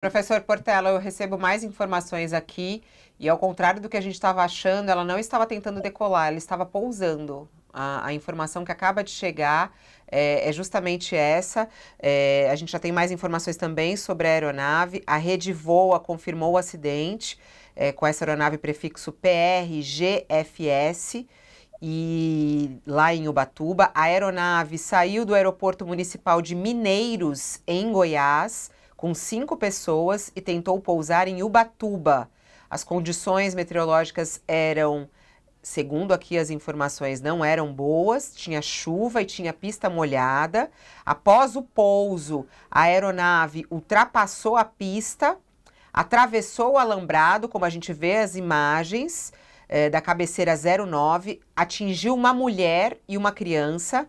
Professor Portela, eu recebo mais informações aqui e, ao contrário do que a gente estava achando, ela não estava tentando decolar, ela estava pousando. A informação que acaba de chegar é justamente essa. A gente já tem mais informações também sobre a aeronave. A Rede Voa confirmou o acidente com essa aeronave prefixo PRGFS. E lá em Ubatuba, a aeronave saiu do aeroporto municipal de Mineiros, em Goiás, com 5 pessoas e tentou pousar em Ubatuba. As condições meteorológicas eram, segundo aqui as informações, não eram boas, tinha chuva e tinha pista molhada. Após o pouso, a aeronave ultrapassou a pista, atravessou o alambrado, como a gente vê as imagens, da cabeceira 09, atingiu uma mulher e uma criança,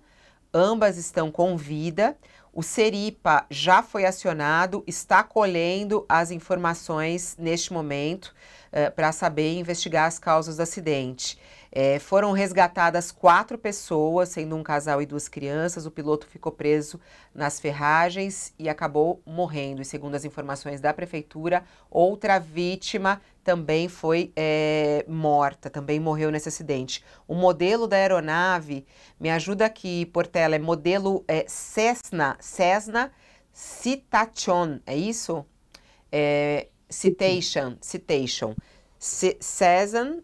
ambas estão com vida. O Seripa já foi acionado, está colhendo as informações neste momento para saber e investigar as causas do acidente. Foram resgatadas 4 pessoas, sendo um casal e 2 crianças. O piloto ficou preso nas ferragens e acabou morrendo. E segundo as informações da prefeitura, outra vítima também foi morta, também morreu nesse acidente. O modelo da aeronave, me ajuda aqui, Portela, é modelo Cessna Citation, é isso? Citation. Cessna,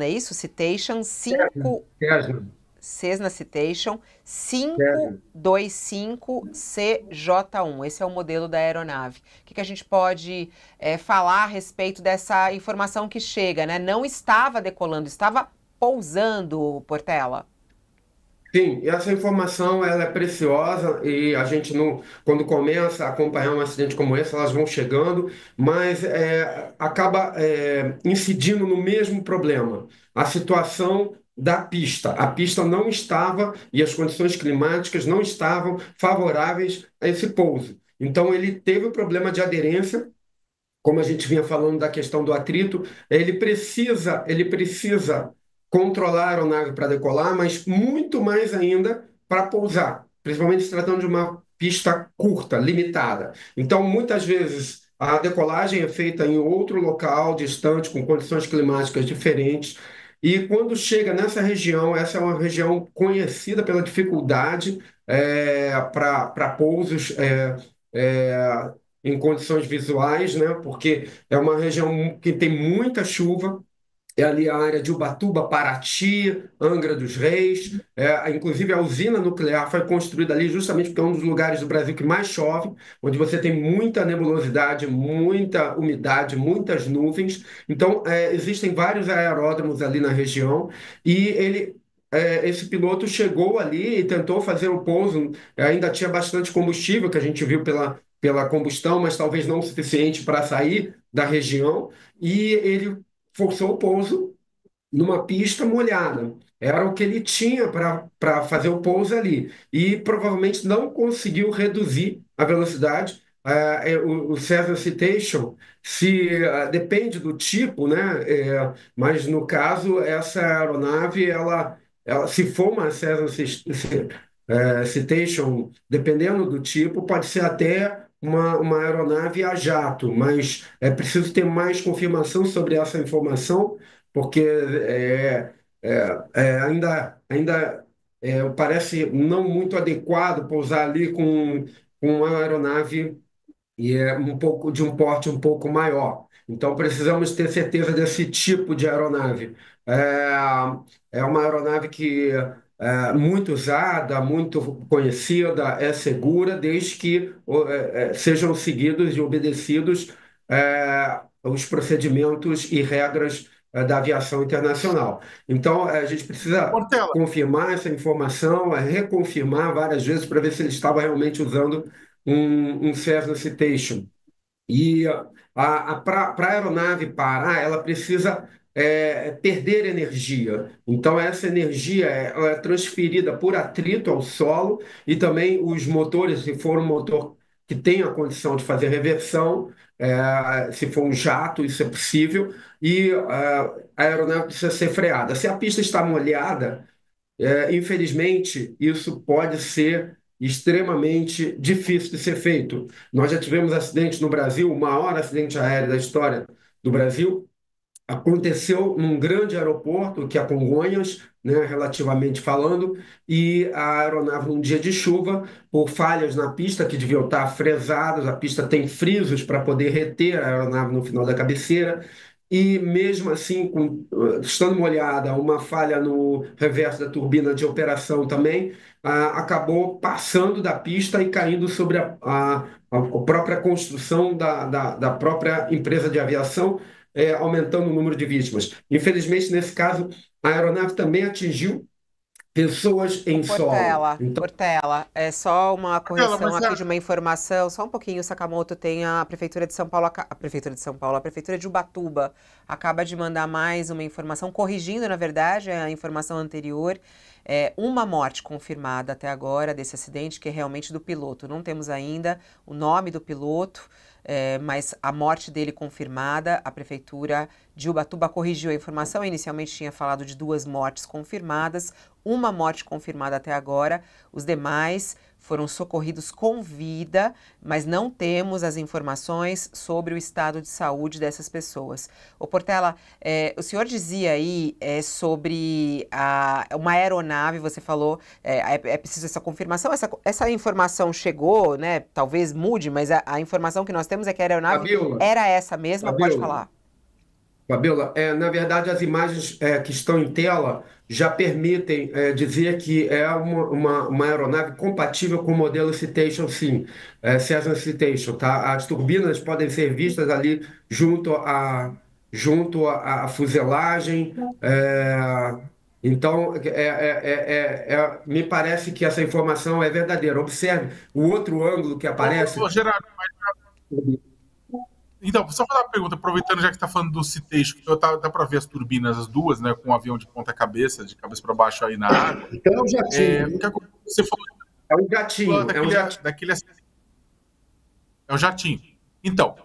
é isso? Citation Cessna, 5, Cessna, Cessna Citation Cessna. 525CJ1. Esse é o modelo da aeronave. O que a gente pode falar a respeito dessa informação que chega, né? Não estava decolando, estava pousando, Portela. Sim, e essa informação ela é preciosa e a gente não, quando começa a acompanhar um acidente como esse, elas vão chegando, mas acaba incidindo no mesmo problema, a situação da pista. A pista não estava e as condições climáticas não estavam favoráveis a esse pouso. Então ele teve o problema de aderência, como a gente vinha falando da questão do atrito, ele precisa controlar a aeronave para decolar, mas muito mais ainda para pousar, principalmente se tratando de uma pista curta, limitada. Então, muitas vezes a decolagem é feita em outro local distante, com condições climáticas diferentes. E quando chega nessa região, essa é uma região conhecida pela dificuldade para pousos é, em condições visuais, né? Porque é uma região que tem muita chuva. É ali a área de Ubatuba, Paraty, Angra dos Reis. Inclusive, a usina nuclear foi construída ali justamente porque é um dos lugares do Brasil que mais chove, onde você tem muita nebulosidade, muita umidade, muitas nuvens. Então, existem vários aeródromos ali na região e esse piloto chegou ali e tentou fazer o pouso. Ainda tinha bastante combustível, que a gente viu pela combustão, mas talvez não o suficiente para sair da região. E ele forçou o pouso numa pista molhada. Era o que ele tinha para fazer o pouso ali. E provavelmente não conseguiu reduzir a velocidade. O Cessna Citation depende do tipo, né? Mas no caso, essa aeronave, ela se for uma Citation, dependendo do tipo, pode ser até uma aeronave a jato, mas é preciso ter mais confirmação sobre essa informação porque parece não muito adequado pousar ali com uma aeronave e é um pouco de um porte um pouco maior. Então precisamos ter certeza desse tipo de aeronave. É uma aeronave que é muito usada, muito conhecida, é segura, desde que sejam seguidos e obedecidos os procedimentos e regras da aviação internacional. Então a gente precisa Portela, confirmar essa informação, reconfirmar várias vezes para ver se ele estava realmente usando um Cessna Citation. E para a aeronave parar, ela precisa perder energia. Então, essa energia ela é transferida por atrito ao solo e também os motores, se for um motor que tem a condição de fazer reversão, se for um jato, isso é possível, e a aeronave precisa ser freada. Se a pista está molhada, infelizmente, isso pode ser. extremamente difícil de ser feito. Nós já tivemos acidentes no Brasil, o maior acidente aéreo da história do Brasil aconteceu num grande aeroporto, que é Congonhas, né, relativamente falando, e a aeronave num dia de chuva, por falhas na pista que deviam estar fresadas, a pista tem frisos para poder reter a aeronave no final da cabeceira, e mesmo assim, estando molhada, uma falha no reverso da turbina de operação também, acabou passando da pista e caindo sobre a própria construção da própria empresa de aviação, aumentando o número de vítimas. Infelizmente, nesse caso, a aeronave também atingiu pessoas Ô, em solo. Portela, Então, Portela, é só uma Aquela, correção mas aqui de uma informação, só um pouquinho, Sakamoto, tem a Prefeitura de São Paulo, a Prefeitura de São Paulo, a Prefeitura de Ubatuba acaba de mandar mais uma informação, corrigindo, na verdade, a informação anterior, uma morte confirmada até agora desse acidente, que é realmente do piloto. Não temos ainda o nome do piloto, mas a morte dele confirmada, a Prefeitura de Ubatuba corrigiu a informação, inicialmente tinha falado de 2 mortes confirmadas, uma morte confirmada até agora, os demais foram socorridos com vida, mas não temos as informações sobre o estado de saúde dessas pessoas. Ô Portela, o senhor dizia aí sobre uma aeronave, você falou, é preciso essa confirmação, essa informação chegou, né? Talvez mude, mas a informação que nós temos é que a aeronave Fabiola, era essa mesma, pode Fabiola, falar. Fabiola, na verdade, as imagens que estão em tela já permitem dizer que é uma aeronave compatível com o modelo Citation, sim, Cessna Citation, tá? As turbinas podem ser vistas ali junto à fuselagem. Então, me parece que essa informação é verdadeira. Observe o outro ângulo que aparece. ô, Gerardo, então, só fazer uma pergunta, aproveitando já que você está falando do Citation, que dá para ver as turbinas, as duas, né, com o avião de ponta cabeça, de cabeça para baixo aí na água. Então, é um jatinho. O que você É um jatinho. É um jatinho. daquele acidente? É um jatinho. Então,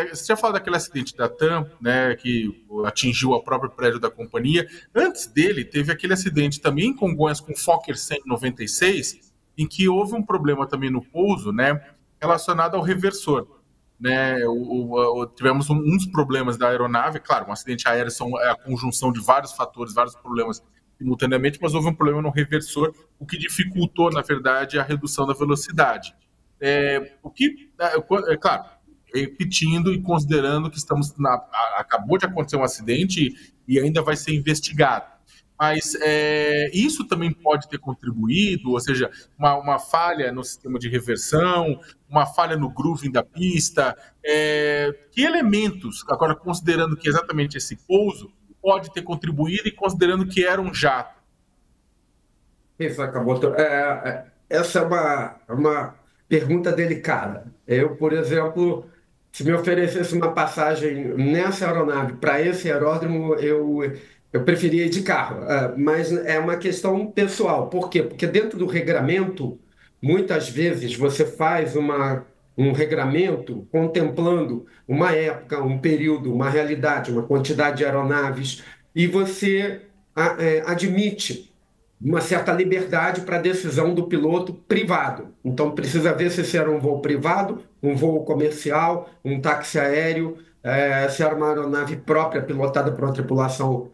você já falou daquele acidente da TAM, né, que atingiu o próprio prédio da companhia. Antes dele, teve aquele acidente também em Congonhas com o Fokker 196, em que houve um problema também no pouso, né, relacionado ao reversor. Né, tivemos uns problemas da aeronave, claro, um acidente aéreo é a conjunção de vários fatores, vários problemas simultaneamente, mas houve um problema no reversor, o que dificultou, na verdade, a redução da velocidade. Claro, repetindo e considerando que acabou de acontecer um acidente e ainda vai ser investigado. Mas isso também pode ter contribuído, ou seja, uma falha no sistema de reversão, uma falha no grooving da pista. Que elementos, agora considerando que exatamente esse pouso pode ter contribuído e considerando que era um jato? Isso acabou. Essa é uma pergunta delicada. Eu, por exemplo, se me oferecesse uma passagem nessa aeronave para esse aeródromo, eu preferia ir de carro. Mas é uma questão pessoal. Por quê? Porque dentro do regramento, muitas vezes você faz um regramento contemplando uma época, um período, uma realidade, uma quantidade de aeronaves, e você admite uma certa liberdade para a decisão do piloto privado. Então, precisa ver se esse era um voo privado, um voo comercial, um táxi aéreo, se era uma aeronave própria, pilotada por uma tripulação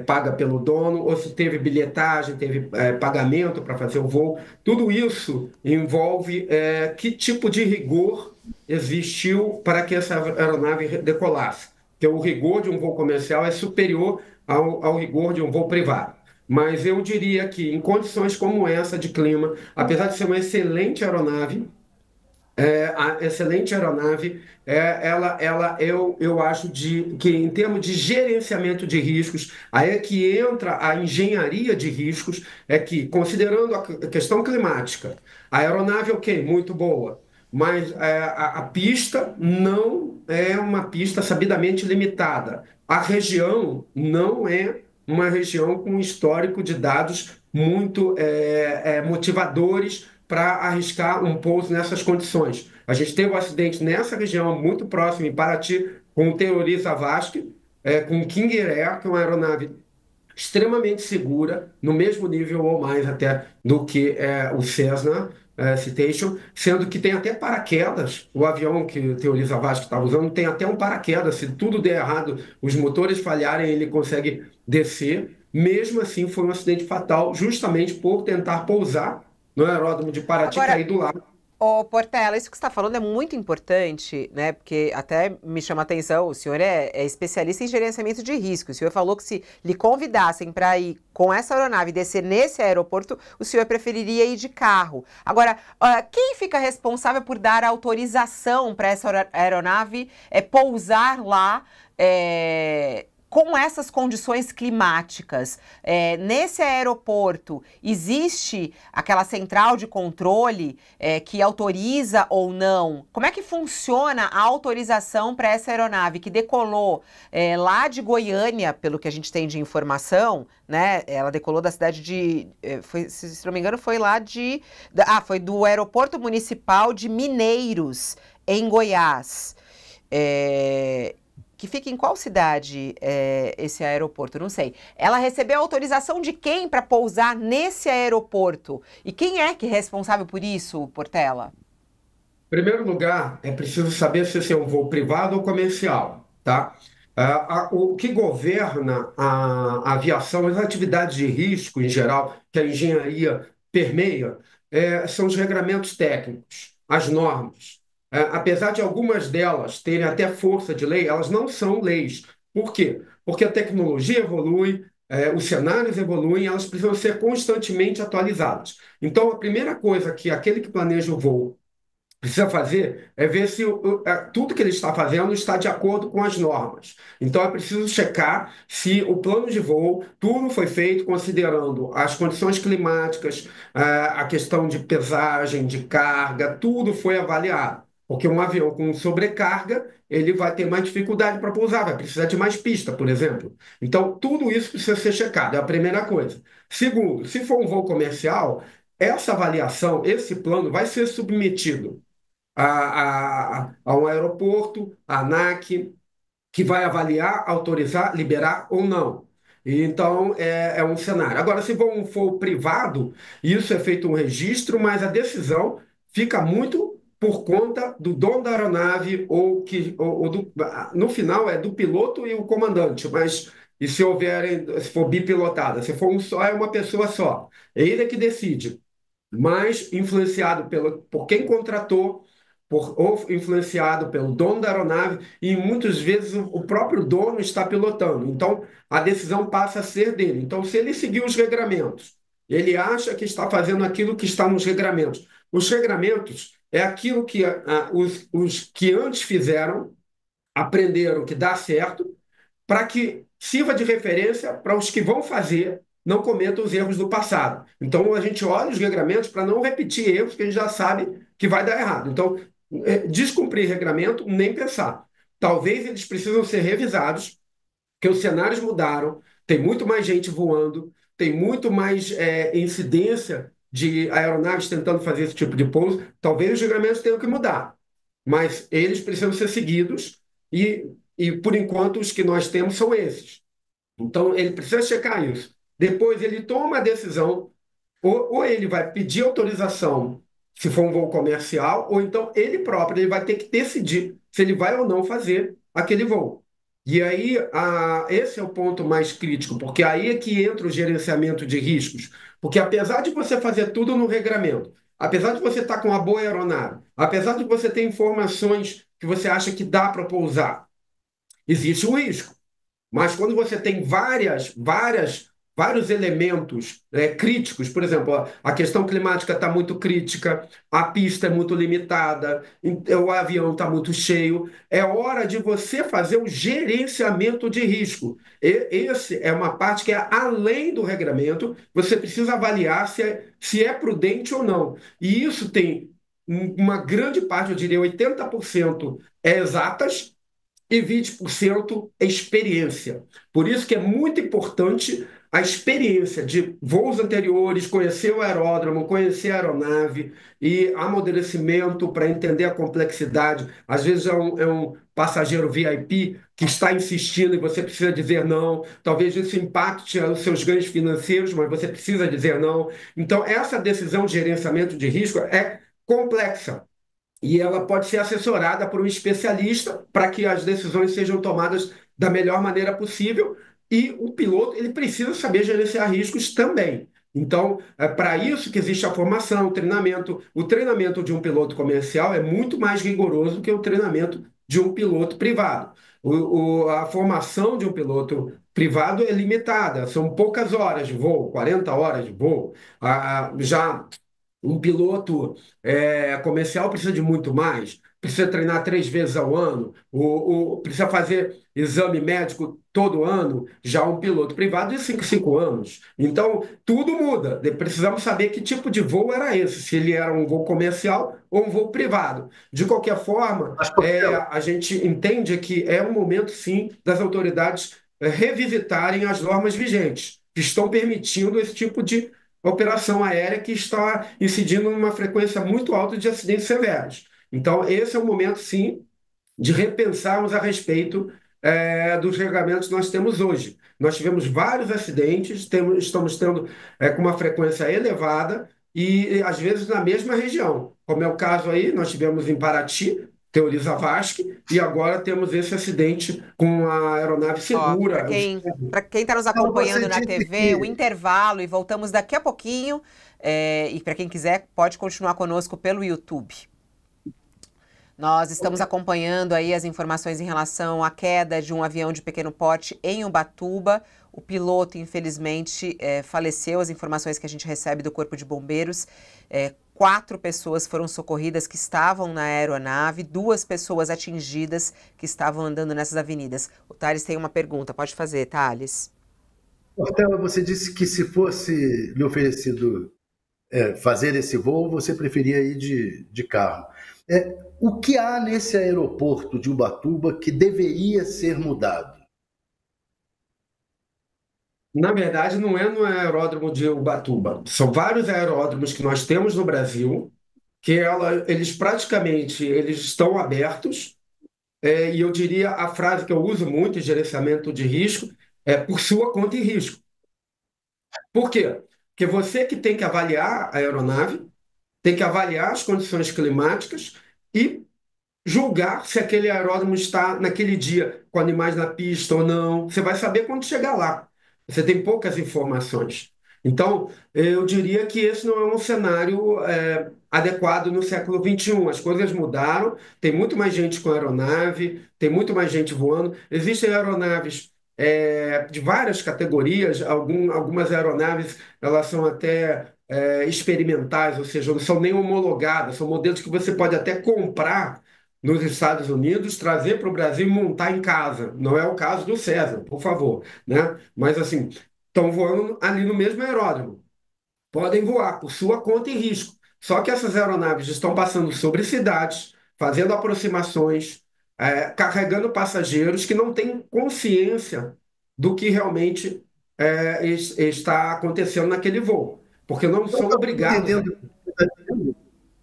paga pelo dono, ou se teve bilhetagem, teve pagamento para fazer o voo. Tudo isso envolve que tipo de rigor existiu para que essa aeronave decolasse. Porque o rigor de um voo comercial é superior ao rigor de um voo privado. Mas eu diria que em condições como essa de clima, apesar de ser uma excelente aeronave, a excelente aeronave, eu acho que em termos de gerenciamento de riscos, aí é que entra a engenharia de riscos, é que, considerando a questão climática, a aeronave, ok, muito boa, mas a pista não é uma pista sabidamente limitada. A região não é uma região com um histórico de dados muito motivadores para arriscar um pouso nessas condições. A gente teve um acidente nessa região, muito próximo, em Paraty, com o terrorista Vasque, com o King Air, que é uma aeronave extremamente segura, no mesmo nível ou mais até do que o Cessna, Citation, sendo que tem até paraquedas. O avião que o Teori Zavascki estava usando tem até um paraquedas. Se tudo der errado, os motores falharem, ele consegue descer. Mesmo assim, foi um acidente fatal, justamente por tentar pousar no aeródromo de Paraty, Agora, cair do lado. ô, Portela, isso que você está falando é muito importante, né? Porque até me chama a atenção, o senhor é especialista em gerenciamento de risco. O senhor falou que se lhe convidassem para ir com essa aeronave e descer nesse aeroporto, o senhor preferiria ir de carro. Agora, quem fica responsável por dar autorização para essa aeronave pousar lá? Com essas condições climáticas, nesse aeroporto, existe aquela central de controle que autoriza ou não? Como é que funciona a autorização para essa aeronave que decolou lá de Goiânia, pelo que a gente tem de informação, né? Ela decolou da cidade se não me engano, foi lá foi do Aeroporto Municipal de Mineiros, em Goiás. Que fica em qual cidade esse aeroporto? Não sei. Ela recebeu autorização de quem para pousar nesse aeroporto? E quem é que é responsável por isso, Portela? Em primeiro lugar, é preciso saber se esse é um voo privado ou comercial, tá? O que governa a aviação, as atividades de risco em geral, que a engenharia permeia, são os regramentos técnicos, as normas. Apesar de algumas delas terem até força de lei, elas não são leis. Por quê? Porque a tecnologia evolui, os cenários evoluem, elas precisam ser constantemente atualizadas. Então, a primeira coisa que aquele que planeja o voo precisa fazer é ver se tudo que ele está fazendo está de acordo com as normas. Então é preciso checar se o plano de voo, tudo foi feito considerando as condições climáticas, a questão de pesagem, de carga, tudo foi avaliado. Porque um avião com sobrecarga, ele vai ter mais dificuldade para pousar, vai precisar de mais pista, por exemplo. Então, tudo isso precisa ser checado, é a primeira coisa. Segundo, se for um voo comercial, essa avaliação, esse plano vai ser submetido a um aeroporto, a ANAC, que vai avaliar, autorizar, liberar ou não. E então, é um cenário. Agora, se for privado, isso é feito um registro, mas a decisão fica muito por conta do dono da aeronave no final é do piloto e o comandante, mas e se for bipilotada, se for um só, é uma pessoa só. É ele que decide, mas influenciado por quem contratou, ou influenciado pelo dono da aeronave, e muitas vezes o próprio dono está pilotando. Então, a decisão passa a ser dele. Então, se ele seguir os regramentos, ele acha que está fazendo aquilo que está nos regramentos. Os regramentos é aquilo que os que antes fizeram aprenderam que dá certo, para que sirva de referência para os que vão fazer não cometam os erros do passado. Então, a gente olha os regramentos para não repetir erros que a gente já sabe que vai dar errado. Então, descumprir regramento, nem pensar. Talvez eles precisam ser revisados, porque os cenários mudaram, tem muito mais gente voando, tem muito mais incidência de aeronaves tentando fazer esse tipo de pouso. Talvez os regramentos tenham que mudar, mas eles precisam ser seguidos e por enquanto, os que nós temos são esses. Então, ele precisa checar isso. Depois, ele toma a decisão, ou ele vai pedir autorização, se for um voo comercial, ou então ele próprio ele vai ter que decidir se ele vai ou não fazer aquele voo. E aí, esse é o ponto mais crítico, porque aí é que entra o gerenciamento de riscos. Porque apesar de você fazer tudo no regramento, apesar de você estar com uma boa aeronave, apesar de você ter informações que você acha que dá para pousar, existe um risco. Mas quando você tem vários elementos críticos, por exemplo, a questão climática está muito crítica, a pista é muito limitada, o avião está muito cheio, é hora de você fazer o gerenciamento de risco. Esse é uma parte que é além do regramento, você precisa avaliar se é prudente ou não. E isso tem uma grande parte, eu diria 80%, exatas, e 20% é experiência. Por isso que é muito importante a experiência de voos anteriores, conhecer o aeródromo, conhecer a aeronave e amadurecimento para entender a complexidade. Às vezes é um passageiro VIP que está insistindo e você precisa dizer não. Talvez isso impacte os seus ganhos financeiros, mas você precisa dizer não. Então, essa decisão de gerenciamento de risco é complexa. E ela pode ser assessorada por um especialista para que as decisões sejam tomadas da melhor maneira possível. E o piloto ele precisa saber gerenciar riscos também. Então, é para isso que existe a formação, o treinamento. O treinamento de um piloto comercial é muito mais rigoroso que o treinamento de um piloto privado. A formação de um piloto privado é limitada, são poucas horas de voo, 40 horas de voo. Já um piloto comercial precisa de muito mais, precisa treinar 3 vezes ao ano, precisa fazer exame médico todo ano, já um piloto privado de 5 anos. Então, tudo muda. Precisamos saber que tipo de voo era esse, se ele era um voo comercial ou um voo privado. De qualquer forma, a gente entende que é um momento, sim, das autoridades revisitarem as normas vigentes, que estão permitindo esse tipo de operação aérea que está incidindo numa frequência muito alta de acidentes severos. Então, esse é o momento, sim, de repensarmos a respeito dos regulamentos que nós temos hoje. Nós tivemos vários acidentes, estamos tendo com uma frequência elevada e, às vezes, na mesma região. Como é o caso aí, nós tivemos em Paraty, Teoriza Vasque, e agora temos esse acidente com a aeronave segura. Para quem está nos acompanhando na TV, o intervalo, e voltamos daqui a pouquinho. E para quem quiser, pode continuar conosco pelo YouTube. Nós estamos acompanhando aí as informações em relação à queda de um avião de pequeno porte em Ubatuba. O piloto, infelizmente, faleceu. As informações que a gente recebe do Corpo de Bombeiros, 4 pessoas foram socorridas que estavam na aeronave, 2 pessoas atingidas que estavam andando nessas avenidas. O Thales tem uma pergunta, pode fazer, Thales. Portela, você disse que se fosse lhe oferecido fazer esse voo, você preferia ir de carro. O que há nesse aeroporto de Ubatuba que deveria ser mudado? Na verdade, não é no aeródromo de Ubatuba. São vários aeródromos que nós temos no Brasil, que eles praticamente estão abertos. E eu diria a frase que eu uso muito em gerenciamento de risco é por sua conta e risco. Por quê? Porque você que tem que avaliar a aeronave, tem que avaliar as condições climáticas e julgar se aquele aeródromo está naquele dia com animais na pista ou não. Você vai saber quando chegar lá. Você tem poucas informações. Então, eu diria que esse não é um cenário adequado no século XXI. As coisas mudaram, tem muito mais gente com aeronave, tem muito mais gente voando. Existem aeronaves de várias categorias, algumas aeronaves elas são até experimentais, ou seja, não são nem homologadas, são modelos que você pode até comprar nos Estados Unidos, trazer para o Brasil e montar em casa. Não é o caso do César, por favor, né? Mas assim, estão voando ali no mesmo aeródromo. Podem voar por sua conta e risco. Só que essas aeronaves estão passando sobre cidades, fazendo aproximações, carregando passageiros que não têm consciência do que realmente está acontecendo naquele voo, porque não são obrigados.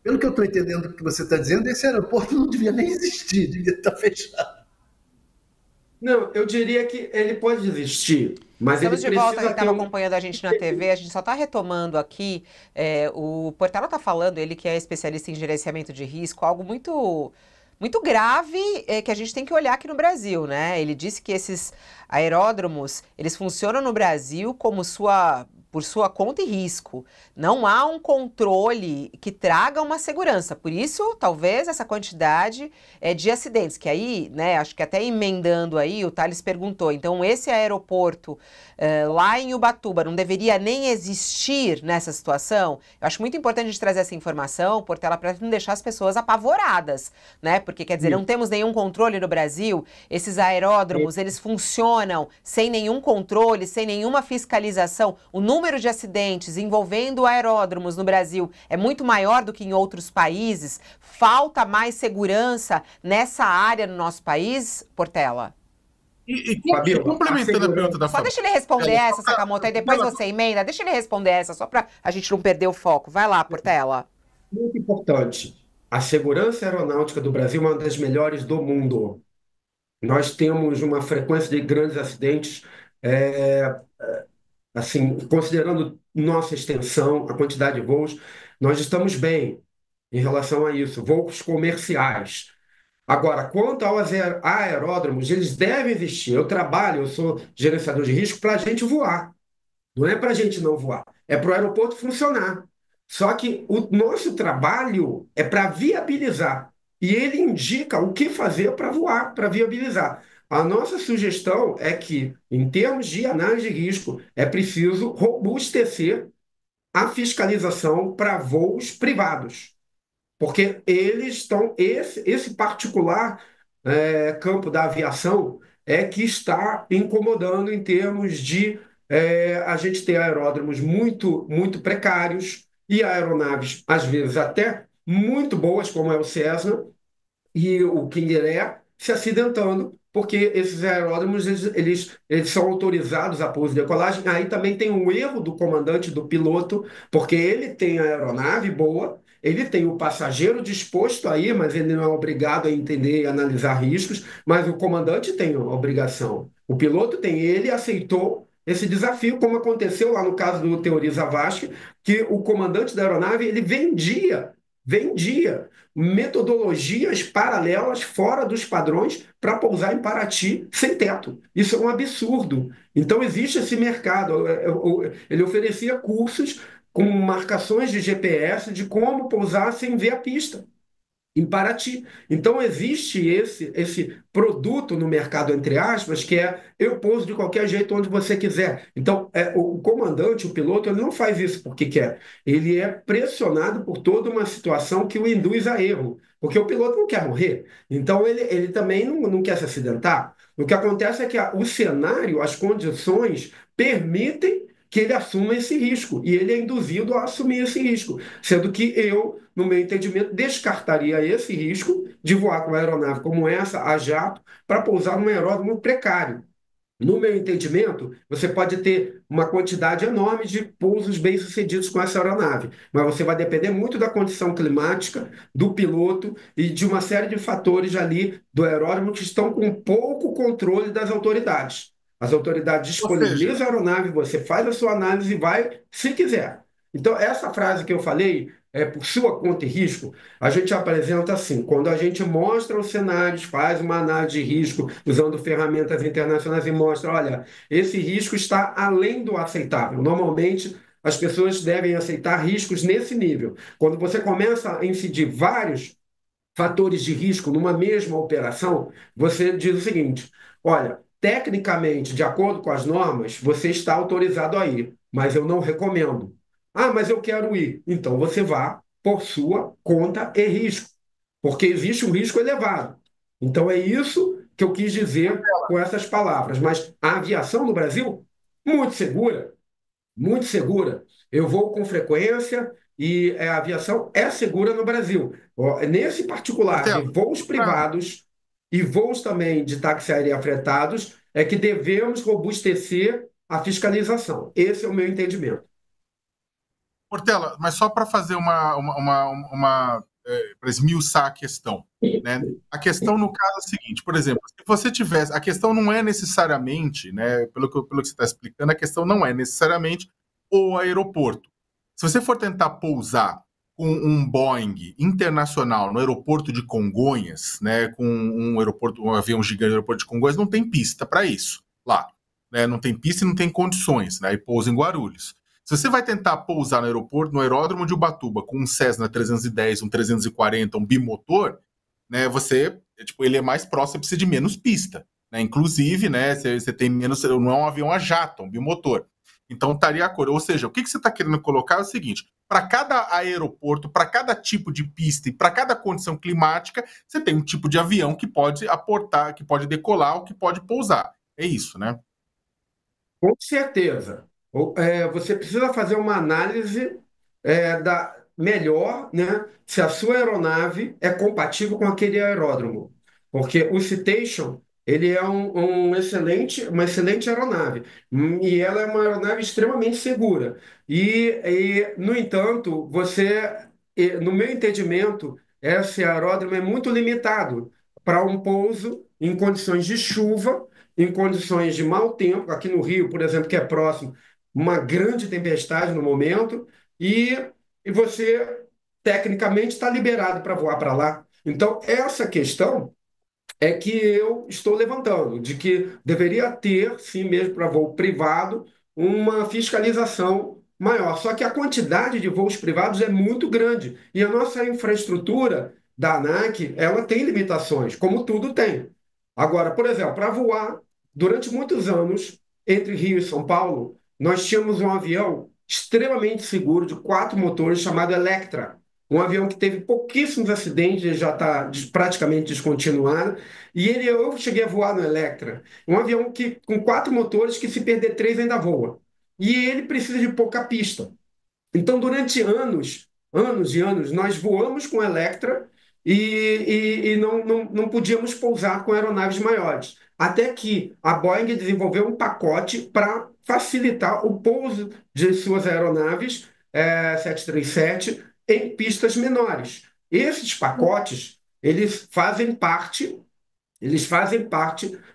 Pelo que eu estou entendendo que você está dizendo, esse aeroporto não devia nem existir, devia estar fechado. Não, eu diria que ele pode existir, mas Estamos ele de volta, quem precisa estava acompanhando a gente na TV, a gente só está retomando aqui, o Portela está falando, ele que é especialista em gerenciamento de risco, algo muito grave que a gente tem que olhar aqui no Brasil, né? Ele disse que esses aeródromos, eles funcionam no Brasil como por sua conta e risco. Não há um controle que traga uma segurança. Por isso, talvez, essa quantidade de acidentes. Que aí, né, acho que até emendando aí, o Thales perguntou, então esse aeroporto lá em Ubatuba não deveria nem existir nessa situação? Eu acho muito importante a gente trazer essa informação, Portela, para não deixar as pessoas apavoradas, né? Porque, quer dizer, não temos nenhum controle no Brasil, esses aeródromos, eles funcionam sem nenhum controle, sem nenhuma fiscalização. O número de acidentes envolvendo aeródromos no Brasil é muito maior do que em outros países. Falta mais segurança nessa área no nosso país, Portela? E Fabíola, a complementando a pergunta segurança. da Só Fabíola. deixa ele responder essa, Sakamoto, aí depois Não, você emenda. Deixa ele responder essa, só pra a gente não perder o foco. Vai lá, Portela. Muito importante. A segurança aeronáutica do Brasil é uma das melhores do mundo. Nós temos uma frequência de grandes acidentes, é, assim, considerando nossa extensão, a quantidade de voos, nós estamos bem em relação a isso. Voos comerciais. Agora, quanto aos aeródromos, eles devem existir. Eu sou gerenciador de risco para a gente voar. Não é para a gente não voar, é para o aeroporto funcionar. Só que o nosso trabalho é para viabilizar. E ele indica o que fazer para voar, para viabilizar. A nossa sugestão é que, em termos de análise de risco, é preciso robustecer a fiscalização para voos privados. Porque eles estão, esse particular campo da aviação é que está incomodando em termos de a gente ter aeródromos muito precários e aeronaves, às vezes até muito boas, como é o Cessna, e o Kingueré se acidentando, porque esses aeródromos eles são autorizados a pouso e decolagem. Aí também tem um erro do comandante, do piloto, porque ele tem a aeronave boa, ele tem o passageiro disposto a ir, mas ele não é obrigado a entender e analisar riscos, mas o comandante tem a obrigação. O piloto tem, ele aceitou esse desafio, como aconteceu lá no caso do Teori Zavascki, que o comandante da aeronave ele vendia metodologias paralelas fora dos padrões para pousar em Paraty sem teto. Isso é um absurdo. Então, existe esse mercado. Ele oferecia cursos com marcações de GPS de como pousar sem ver a pista em Paraty. Então, existe esse produto no mercado, entre aspas, que é eu pouso de qualquer jeito onde você quiser. Então, o comandante, o piloto, ele não faz isso porque quer. Ele é pressionado por toda uma situação que o induz a erro, porque o piloto não quer morrer. Então, ele também não quer se acidentar. O que acontece é que o cenário, as condições permitem que ele assuma esse risco, e ele é induzido a assumir esse risco, sendo que eu, no meu entendimento, descartaria esse risco de voar com uma aeronave como essa, a jato, para pousar num aeródromo precário. No meu entendimento, você pode ter uma quantidade enorme de pousos bem-sucedidos com essa aeronave, mas você vai depender muito da condição climática, do piloto e de uma série de fatores ali do aeródromo que estão com pouco controle das autoridades. As autoridades Ou seja, disponibilizam a aeronave, você faz a sua análise e vai se quiser. Então, essa frase que eu falei, por sua conta e risco, a gente apresenta assim, quando a gente mostra os cenários, faz uma análise de risco usando ferramentas internacionais e mostra, olha, esse risco está além do aceitável. Normalmente, as pessoas devem aceitar riscos nesse nível. Quando você começa a incidir vários fatores de risco numa mesma operação, você diz o seguinte: olha, tecnicamente, de acordo com as normas, você está autorizado a ir, mas eu não recomendo. Ah, mas eu quero ir. Então você vá por sua conta e risco, porque existe um risco elevado. Então é isso que eu quis dizer com essas palavras. Mas a aviação no Brasil, muito segura, muito segura. Eu vou com frequência e a aviação é segura no Brasil. Ó, nesse particular de Portela, voos privados e voos também de táxi aéreo fretados, é que devemos robustecer a fiscalização. Esse é o meu entendimento. Portela, mas só para fazer para esmiuçar a questão, né? A questão no caso é a seguinte, por exemplo, se você tivesse, a questão não é necessariamente, né? Pelo que você está explicando, a questão não é necessariamente o aeroporto. Se você for tentar pousar com um Boeing internacional no aeroporto de Congonhas, né? Com um avião gigante no aeroporto de Congonhas, não tem pista para isso lá, né? Não tem pista e não tem condições, né? E pousa em Guarulhos. Se você vai tentar pousar no aeroporto, no aeródromo de Ubatuba, com um Cessna 310, um 340, um bimotor, né, ele é mais próximo, você precisa de menos pista, né? Inclusive, né, você tem menos, não é um avião a jato, é um bimotor. Então estaria a cor. Ou seja, o que você está querendo colocar é o seguinte: para cada aeroporto, para cada tipo de pista e para cada condição climática, você tem um tipo de avião que pode aportar, que pode decolar ou que pode pousar. É isso, né? Com certeza. Você precisa fazer uma análise da melhor, né, se a sua aeronave é compatível com aquele aeródromo. Porque o Citation ele é uma excelente aeronave. E ela é uma aeronave extremamente segura. No entanto, no meu entendimento, esse aeródromo é muito limitado para um pouso em condições de chuva, em condições de mau tempo. Aqui no Rio, por exemplo, que é próximo, uma grande tempestade no momento, e, e você, tecnicamente, está liberado para voar para lá. Então, essa questão é que eu estou levantando, de que deveria ter, sim mesmo para voo privado, uma fiscalização maior. Só que a quantidade de voos privados é muito grande e a nossa infraestrutura da ANAC, ela tem limitações, como tudo tem. Agora, por exemplo, para voar, durante muitos anos, entre Rio e São Paulo, nós tínhamos um avião extremamente seguro de 4 motores chamado Electra. Um avião que teve pouquíssimos acidentes, já está praticamente descontinuado. Eu cheguei a voar no Electra, um avião que com 4 motores que se perder 3 ainda voa. E ele precisa de pouca pista. Então, durante anos e anos, nós voamos com Electra e não podíamos pousar com aeronaves maiores. Até que a Boeing desenvolveu um pacote para facilitar o pouso de suas aeronaves 737 em pistas menores. Esses pacotes, eles fazem parte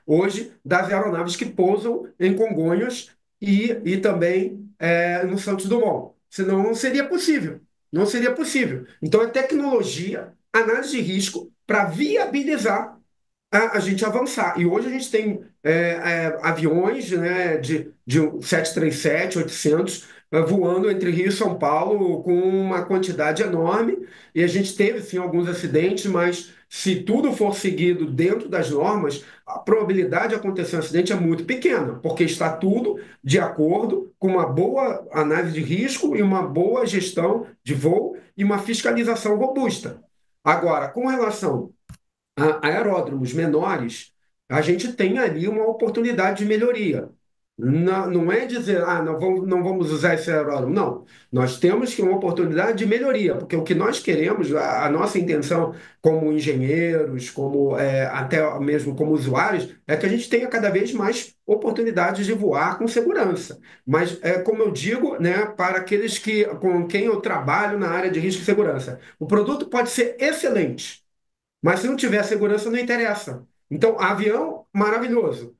hoje das aeronaves que pousam em Congonhas e também no Santos Dumont. Senão não seria possível. Não seria possível. Então é tecnologia, análise de risco para viabilizar a gente avançar. E hoje a gente tem aviões, né, de 737, 800, voando entre Rio e São Paulo com uma quantidade enorme. E a gente teve, sim, alguns acidentes, mas se tudo for seguido dentro das normas, a probabilidade de acontecer um acidente é muito pequena, porque está tudo de acordo com uma boa análise de risco e uma boa gestão de voo e uma fiscalização robusta. Agora, com relação aeródromos menores, a gente tem ali uma oportunidade de melhoria. Não é dizer, não vamos usar esse aeródromo. Não, nós temos que uma oportunidade de melhoria, porque o que nós queremos, a nossa intenção como engenheiros, como até mesmo como usuários, é que a gente tenha cada vez mais oportunidades de voar com segurança. Mas, como eu digo, né, para aqueles com quem eu trabalho na área de risco e segurança, o produto pode ser excelente, mas se não tiver segurança, não interessa. Então, avião, maravilhoso.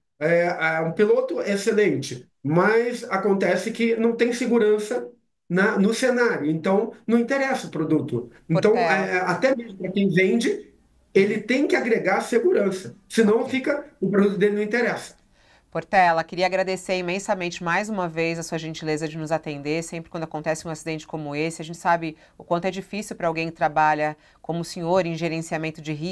Um piloto, excelente. Mas acontece que não tem segurança no cenário. Então, não interessa o produto. Então, Portela. até mesmo para quem vende, ele tem que agregar segurança. Senão, Ok. o produto dele não interessa. Portela, queria agradecer imensamente mais uma vez a sua gentileza de nos atender. Sempre quando acontece um acidente como esse, a gente sabe o quanto é difícil para alguém que trabalha como o senhor em gerenciamento de risco.